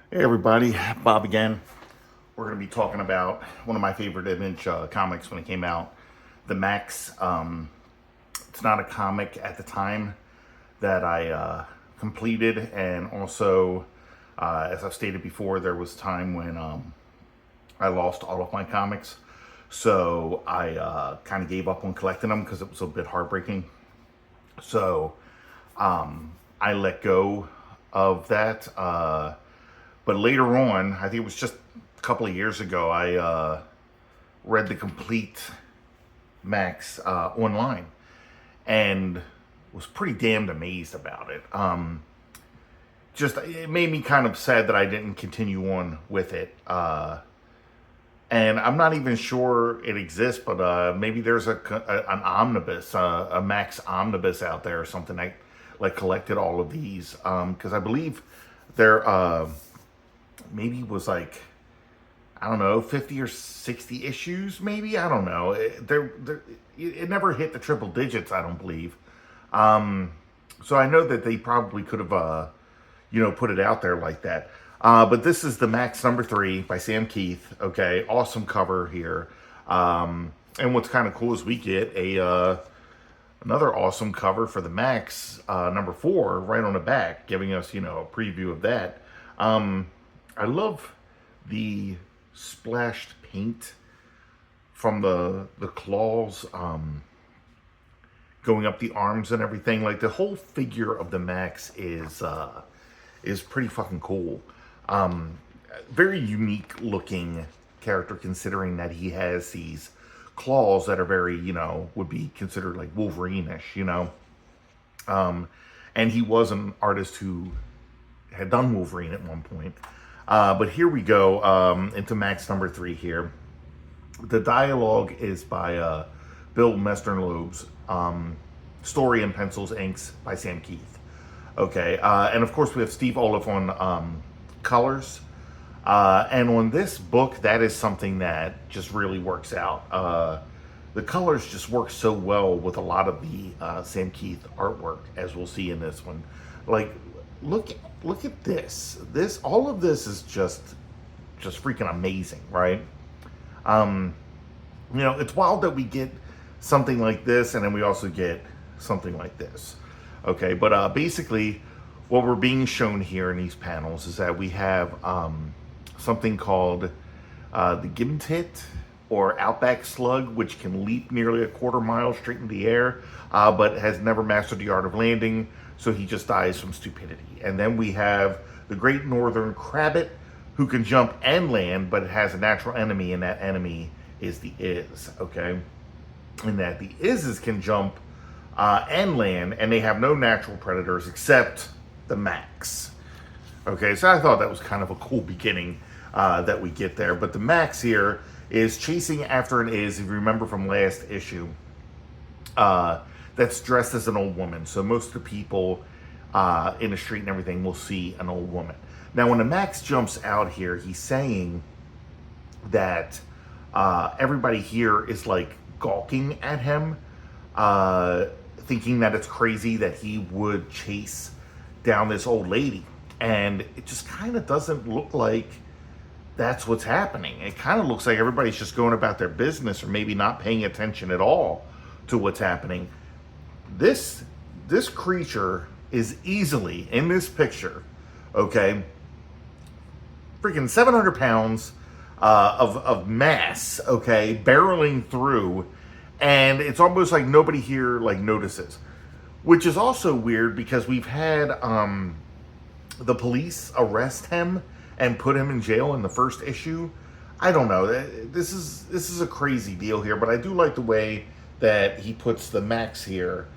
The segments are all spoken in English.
Hey everybody, Bob again. We're going to be talking about one of my favorite image comics when it came out, the Maxx. It's not a comic at the time that I completed, and also, as I've stated before, there was a time when I lost all of my comics, so I kind of gave up on collecting them because it was a bit heartbreaking. So I let go of that. But later on, I think it was just a couple of years ago, I read the complete Maxx online and was pretty damned amazed about it. Just it made me kind of sad that I didn't continue on with it. And I'm not even sure it exists, but maybe there's an omnibus, a Maxx omnibus out there or something that like collected all of these. Because I believe there maybe was like, I don't know, 50 or 60 issues, maybe. I don't know. It never hit the triple digits, I don't believe. So I know that they probably could have, put it out there like that. But this is the Maxx #3 by Sam Keith. Okay, awesome cover here. And what's kind of cool is we get another awesome cover for the Maxx #4 right on the back, giving us a preview of that. I love the splashed paint from the claws going up the arms and everything. Like the whole figure of the Maxx is pretty fucking cool. Very unique looking character, considering that he has these claws that are very, would be considered like Wolverine-ish, and he was an artist who had done Wolverine at one point. But here we go into Maxx #3 here. The dialogue is by Bill Mestnerloeb's, story and pencils, inks by Sam Keith. Okay, and of course we have Steve Oliff on colors. And on this book, that is something that just really works out. The colors just work so well with a lot of the Sam Keith artwork, as we'll see in this one. Like, look at this. All of this is just freaking amazing, right? It's wild that we get something like this, and then we also get something like this. Okay, but basically, what we're being shown here in these panels is that we have something called the Gimtit, or Outback Slug, which can leap nearly a quarter mile straight into the air, but has never mastered the art of landing, so he just dies from stupidity. And then we have the Great Northern Crabbit, who can jump and land, but it has a natural enemy, and that enemy is the Is, okay? And that the Ises can jump and land, and they have no natural predators except the Maxx. Okay, so I thought that was kind of a cool beginning that we get there. But the Maxx here is chasing after an Is, if you remember from last issue, that's dressed as an old woman. So most of the people in the street and everything will see an old woman. Now, when the Maxx jumps out here, he's saying that everybody here is like gawking at him, thinking that it's crazy that he would chase down this old lady. And it just kind of doesn't look like that's what's happening. It kind of looks like everybody's just going about their business, or maybe not paying attention at all to what's happening. This creature is easily, in this picture, okay, freaking 700 pounds of mass, okay, barreling through, and it's almost like nobody here like notices, which is also weird because we've had the police arrest him and put him in jail in the first issue. I don't know. This is a crazy deal here, but I do like the way that he puts the Maxx here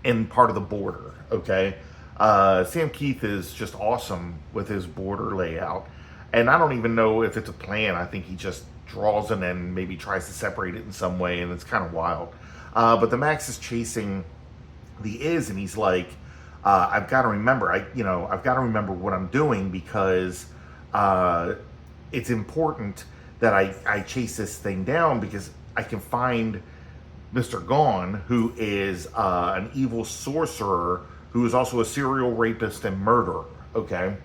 in part of the border. Okay, Sam Keith is just awesome with his border layout, and I don't even know if it's a plan. I think he just draws and then maybe tries to separate it in some way, and it's kind of wild. But the Maxx is chasing the Is, and he's like, I've got to remember, I've got to remember what I'm doing, because it's important that I chase this thing down, because I can find Mr. Gone, who is an evil sorcerer who is also a serial rapist and murderer, okay?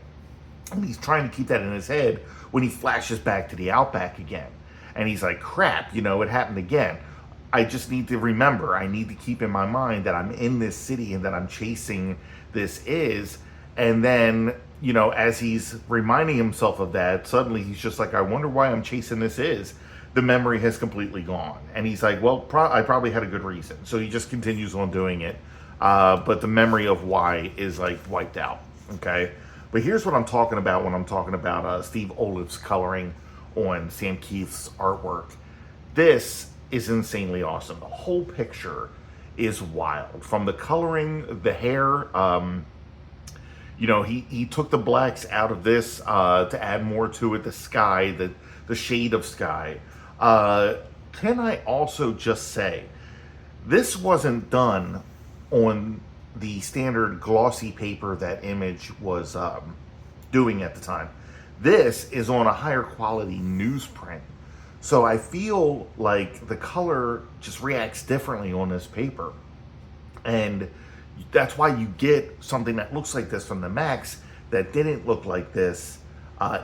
And he's trying to keep that in his head when he flashes back to the Outback again. And he's like, crap, it happened again. I just need to remember, I need to keep in my mind that I'm in this city and that I'm chasing this is. And then, as he's reminding himself of that, suddenly he's just like, I wonder why I'm chasing this is. The memory has completely gone. And he's like, well, I probably had a good reason. So he just continues on doing it. But the memory of why is like wiped out. Okay. But here's what I'm talking about when I'm talking about Steve Olive's coloring on Sam Keith's artwork. This is insanely awesome. The whole picture is wild. From the coloring, the hair, he took the blacks out of this to add more to it. The sky, the shade of sky. Can I also just say, this wasn't done on the standard glossy paper that Image was doing at the time. This is on a higher quality newsprint. So I feel like the color just reacts differently on this paper. And that's why you get something that looks like this from the Maxx that didn't look like this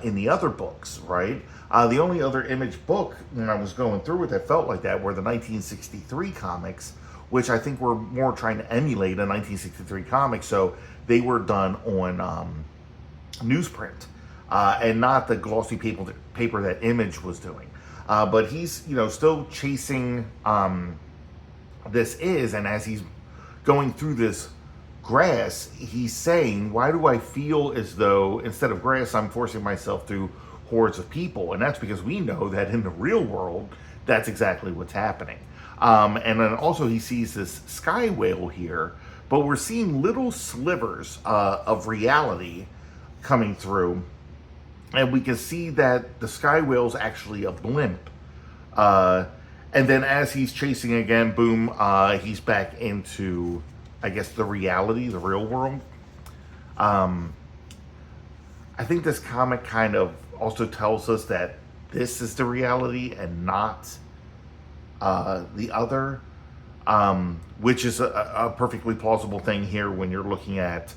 in the other books, right? The only other Image book when I was going through it that felt like that were the 1963 comics, which I think were more trying to emulate a 1963 comic. So they were done on newsprint and not the glossy paper that Image was doing. But he's, still chasing this is, and as he's going through this grass, he's saying, why do I feel as though instead of grass, I'm forcing myself through hordes of people? And that's because we know that in the real world, that's exactly what's happening. And then also he sees this sky whale here, but we're seeing little slivers of reality coming through. And we can see that the sky whale's actually a blimp. And then as he's chasing again, boom, he's back into, I guess, the reality, the real world. I think this comic kind of also tells us that this is the reality and not the other, which is a perfectly plausible thing here when you're looking at,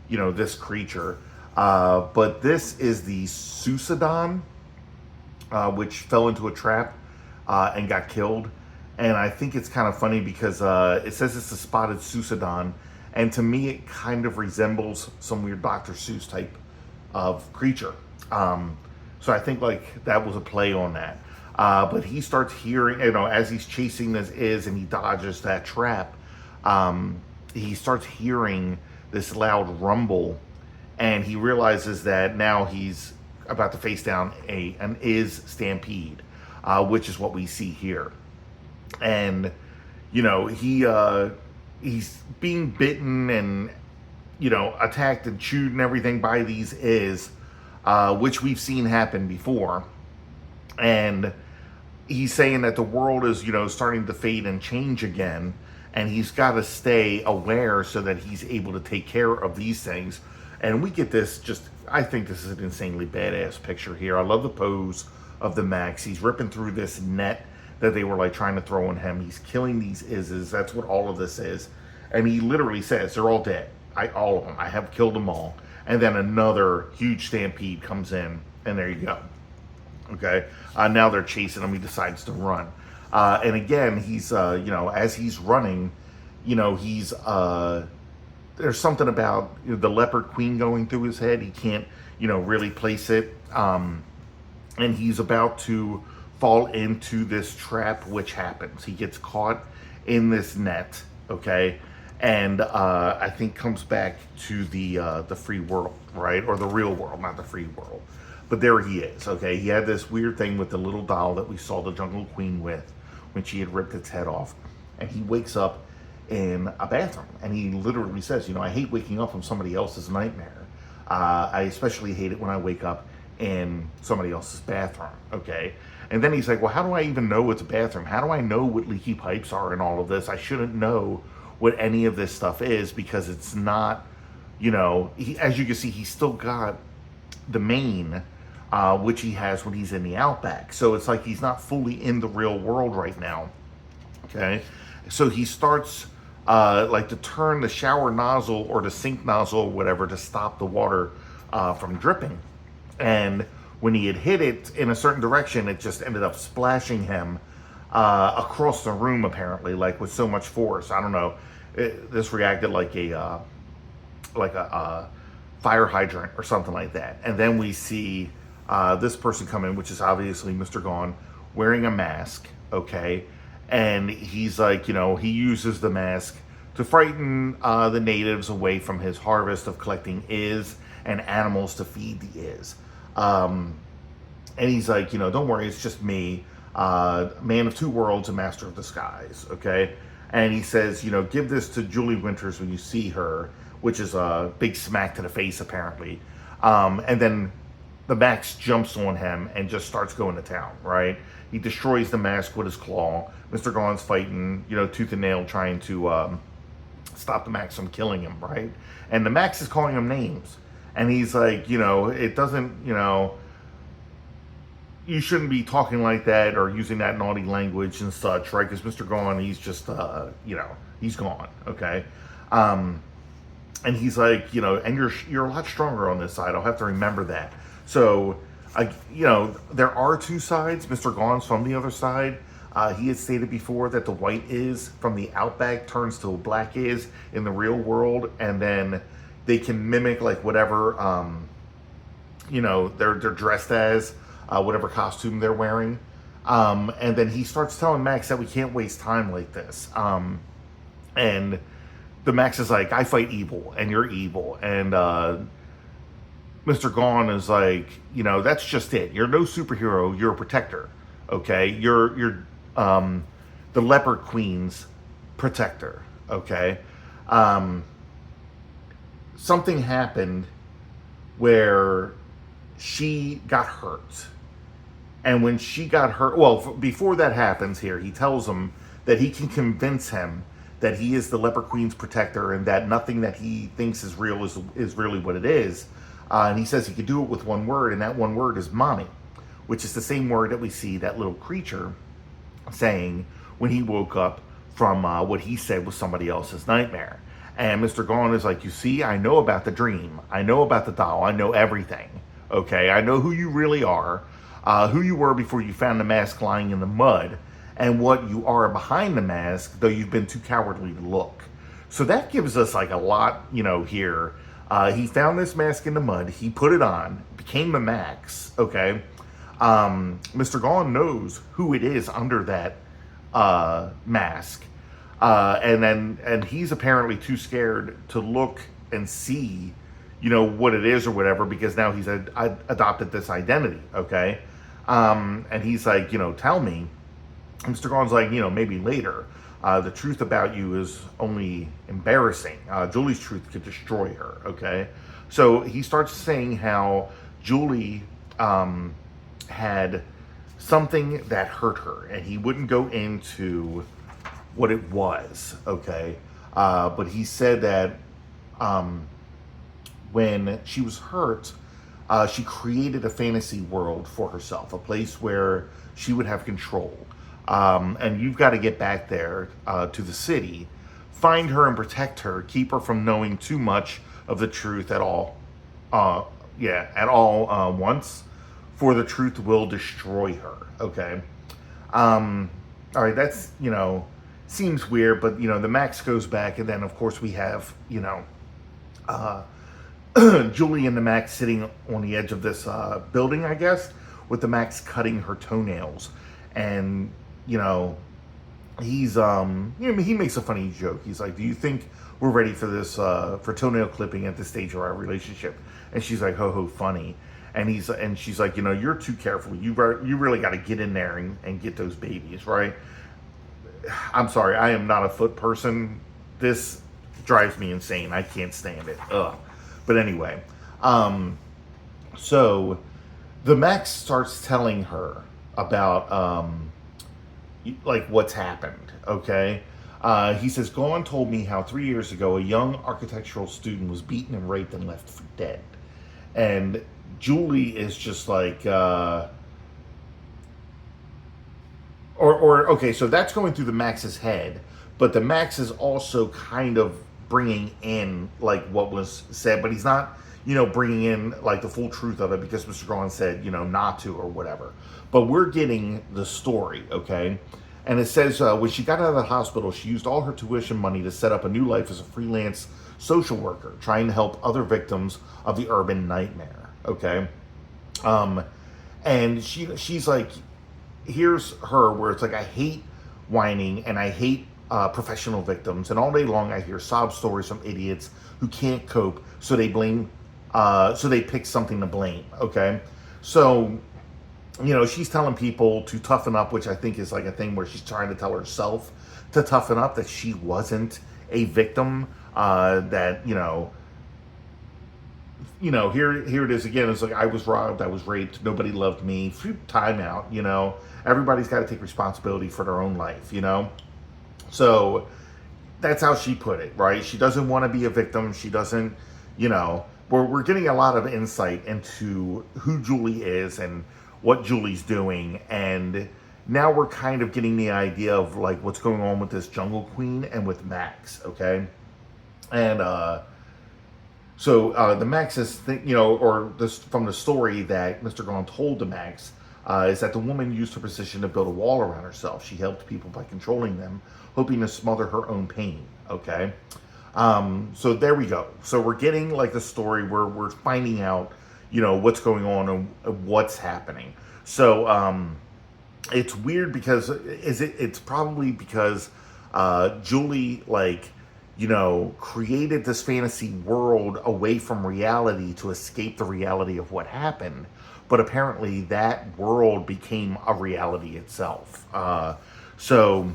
this creature. But this is the Susadon, which fell into a trap and got killed. And I think it's kind of funny because it says it's a spotted Susadon. And to me, it kind of resembles some weird Dr. Seuss type of creature. So I think like that was a play on that. But he starts hearing, as he's chasing this is and he dodges that trap, he starts hearing this loud rumble. And he realizes that now he's about to face down an is stampede, which is what we see here. And, he's being bitten and, attacked and chewed and everything by these is, which we've seen happen before. And he's saying that the world is, starting to fade and change again. And he's got to stay aware so that he's able to take care of these things. And we get this I think this is an insanely badass picture here. I love the pose of the Maxx. He's ripping through this net that they were like trying to throw on him. He's killing these ises. That's what all of this is. And he literally says, they're all dead. All of them. I have killed them all. And then another huge stampede comes in, and there you go. Okay. Now they're chasing him. He decides to run. And again, he's, as he's running, he's, there's something about the leopard queen going through his head. He can't, really place it. And he's about to fall into this trap, which happens. He gets caught in this net, okay? And I think comes back to the free world, right? Or the real world, not the free world. But there he is, okay? He had this weird thing with the little doll that we saw the Jungle Queen with when she had ripped its head off. And he wakes up in a bathroom, and he literally says, I hate waking up from somebody else's nightmare. I especially hate it when I wake up in somebody else's bathroom, okay? And then he's like, well, how do I even know it's a bathroom? How do I know what leaky pipes are and all of this? I shouldn't know what any of this stuff is because it's not, as you can see, he's still got the mane, which he has when he's in the Outback. So it's like he's not fully in the real world right now, okay? So he starts to turn the shower nozzle or the sink nozzle or whatever to stop the water from dripping. And when he had hit it in a certain direction, it just ended up splashing him across the room, apparently, like with so much force. I don't know. This reacted like a fire hydrant or something like that. And then we see this person come in, which is obviously Mr. Gone, wearing a mask, okay? And he's like, he uses the mask to frighten the natives away from his harvest of collecting is and animals to feed the is. And he's like, don't worry, it's just me, man of two worlds, a master of the skies, okay? And he says, give this to Julie Winters when you see her, which is a big smack to the face, apparently. And then the Maxx jumps on him and just starts going to town, right? He destroys the mask with his claw. Mr. Gone's fighting, tooth and nail, trying to stop the Maxx from killing him, right? And the Maxx is calling him names. And he's like, it doesn't, you shouldn't be talking like that or using that naughty language and such, right? Because Mr. Gone, he's just, he's gone, okay? And he's like, and you're a lot stronger on this side. I'll have to remember that. So, there are two sides. Mr. Gone's from the other side. He had stated before that the white is from the outback turns to black is in the real world, and then they can mimic like whatever, they're dressed as, whatever costume they're wearing. And then he starts telling Maxx that we can't waste time like this. And the Maxx is like, I fight evil and you're evil. And Mr. Gone is like, that's just it. You're no superhero. You're a protector. Okay. You're the Leopard Queen's protector. Okay. Something happened where she got hurt. And when she got hurt, well, before that happens here, he tells him that he can convince him that he is the Leopard Queen's protector and that nothing that he thinks is real is really what it is. And he says he could do it with one word, and that one word is mommy, which is the same word that we see that little creature saying when he woke up from what he said was somebody else's nightmare. And Mr. Gone is like, you see, I know about the dream. I know about the doll. I know everything. Okay, I know who you really are, who you were before you found the mask lying in the mud, and what you are behind the mask, though you've been too cowardly to look. So that gives us like a lot, here. He found this mask in the mud. He put it on, became the Maxx, okay? Mr. Gone knows who it is under that mask. And he's apparently too scared to look and see, what it is or whatever, because now he's adopted this identity, okay? And he's like, tell me. Mr. Gone's like, maybe later. The truth about you is only embarrassing. Julie's truth could destroy her, okay? So he starts saying how Julie had something that hurt her, and he wouldn't go into what it was, okay? But he said that when she was hurt, she created a fantasy world for herself, a place where she would have control. And you've got to get back there to the city, find her and protect her, keep her from knowing too much of the truth at all once, for the truth will destroy her, okay? All right, that's, seems weird, but, the Maxx goes back, and then, of course, we have, Julie and the Maxx sitting on the edge of this building, I guess, with the Maxx cutting her toenails. And, he's, he makes a funny joke. He's like, do you think we're ready for this, for toenail clipping at this stage of our relationship? And she's like, ho, ho, funny. And she's like, you're too careful. You really got to get in there and get those babies, right? I'm sorry, I am not a foot person. This drives me insane. I can't stand it. Ugh. But anyway, so the Maxx starts telling her about, like, what's happened, okay? He says, Gone told me how 3 years ago a young architectural student was beaten and raped and left for dead. And Julie is just like, okay, so that's going through the Maxx's head, but the Maxx is also kind of bringing in like what was said, but he's not, bringing in like the full truth of it because Mr. Braun said, not to or whatever. But we're getting the story, okay? And it says when she got out of the hospital, she used all her tuition money to set up a new life as a freelance social worker, trying to help other victims of the urban nightmare, okay? And she's like, here's her where it's like, I hate whining and I hate professional victims, and all day long I hear sob stories from idiots who can't cope, so they pick something to blame, okay? So, she's telling people to toughen up, which I think is like a thing where she's trying to tell herself to toughen up, that she wasn't a victim, that, here it is again. It's like, I was robbed, I was raped, nobody loved me. Time out, everybody's got to take responsibility for their own life, So that's how she put it, right? She doesn't want to be a victim. She doesn't, we're getting a lot of insight into who Julie is and what Julie's doing. And now we're kind of getting the idea of like what's going on with this Jungle Queen and with Maxx, okay? And so the Maxx's thing, or this from the story that Mr. Braun told to Maxx, is that the woman used her position to build a wall around herself. She helped people by controlling them, hoping to smother her own pain, okay? So there we go. So we're getting like the story where we're finding out, what's going on and what's happening. So it's weird because it's probably because Julie, like, created this fantasy world away from reality to escape the reality of what happened. But apparently that world became a reality itself. So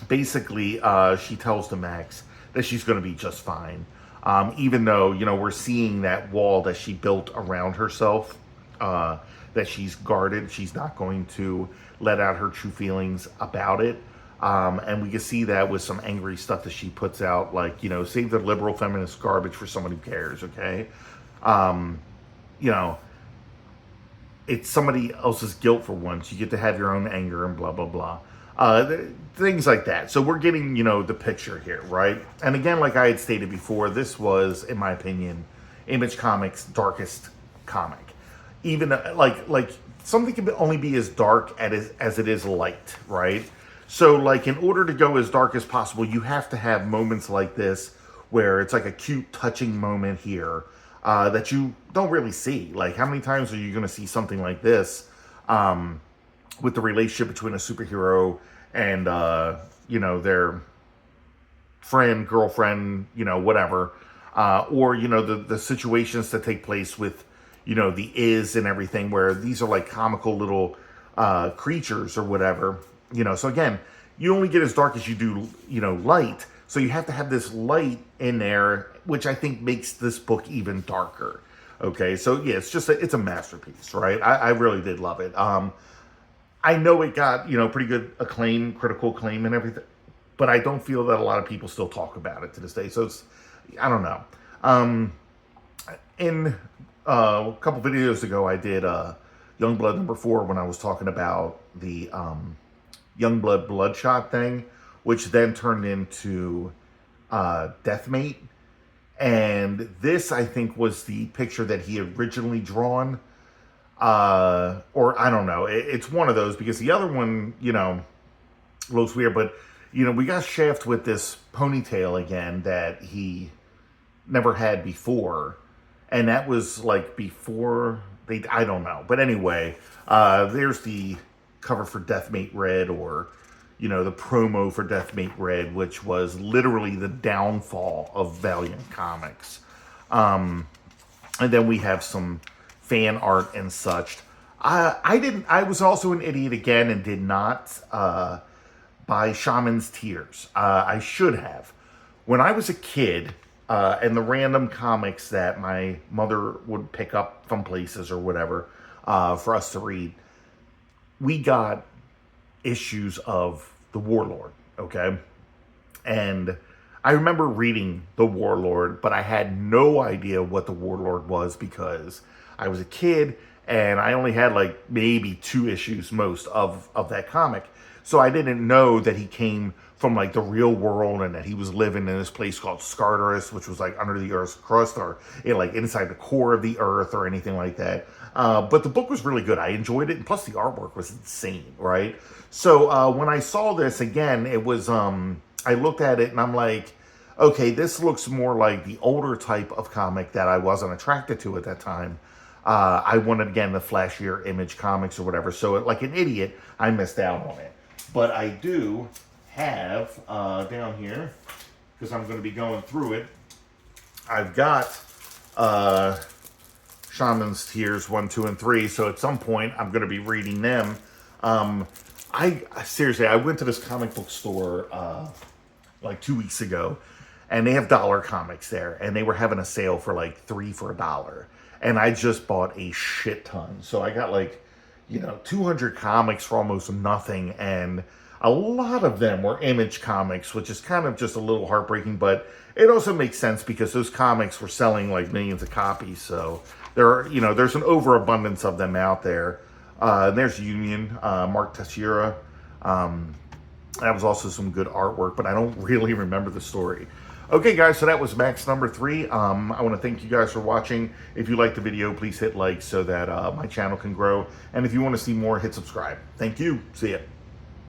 basically, she tells the Maxx that she's going to be just fine. Even though, we're seeing that wall that she built around herself, that she's guarded. She's not going to let out her true feelings about it. And we can see that with some angry stuff that she puts out, like, save the liberal feminist garbage for someone who cares, okay? It's somebody else's guilt for once. You get to have your own anger and blah, blah, blah. Things like that. So we're getting, the picture here, right? And again, like I had stated before, this was, in my opinion, Image Comics' darkest comic. Even like something can only be as dark as it is light, right? So like in order to go as dark as possible, you have to have moments like this where it's like a cute, touching moment here that you don't really see. Like, how many times are you going to see something like this with the relationship between a superhero and, their friend, girlfriend, whatever. Or, the situations that take place with, the is and everything, where these are like comical little creatures or whatever. So again, you only get as dark as you do, light. So you have to have this light in there, which I think makes this book even darker. Okay, so yeah, it's a masterpiece, right? I really did love it. I know it got, pretty good acclaim, critical acclaim and everything, but I don't feel that a lot of people still talk about it to this day. So I don't know. In a couple videos ago, I did Youngblood #4 when I was talking about the Youngblood Bloodshot thing, which then turned into Deathmate. And this, I think, was the picture that he originally drawn. Or I don't know. It's one of those, because the other one, looks weird. But, we got Shaft with this ponytail again that he never had before. And that was like before I don't know. But anyway, there's the cover for Deathmate Red, or the promo for Deathmate Red, which was literally the downfall of Valiant Comics. And then we have some fan art and such. I was also an idiot again and did not buy Shaman's Tears. I should have. When I was a kid, and the random comics that my mother would pick up from places or whatever for us to read, we got issues of The Warlord, okay? And I remember reading The Warlord, but I had no idea what The Warlord was because I was a kid and I only had like maybe 2 issues most of that comic. So I didn't know that he came from like the real world and that he was living in this place called Scartaris, which was like under the Earth's crust or like inside the core of the Earth or anything like that. But the book was really good. I enjoyed it, and plus the artwork was insane, right? So when I saw this again, it was I looked at it and I'm like, okay, this looks more like the older type of comic that I wasn't attracted to at that time. I wanted, again, the flashier Image comics or whatever. So, like an idiot, I missed out on it. But I do have down here, because I'm going to be going through it, I've got Shaman's Tears 1, 2, and 3. So at some point, I'm going to be reading them. Seriously, I went to this comic book store like 2 weeks ago, and they have dollar comics there, and they were having a sale for like 3 for $1. And I just bought a shit ton. So I got like, 200 comics for almost nothing, and a lot of them were Image comics, which is kind of just a little heartbreaking, but it also makes sense because those comics were selling like millions of copies. So there's an overabundance of them out there. There's Union, Mark Teixeira. That was also some good artwork, but I don't really remember the story. Okay, guys, so that was Maxx number 3. I want to thank you guys for watching. If you liked the video, please hit like so that my channel can grow. And if you want to see more, hit subscribe. Thank you. See ya.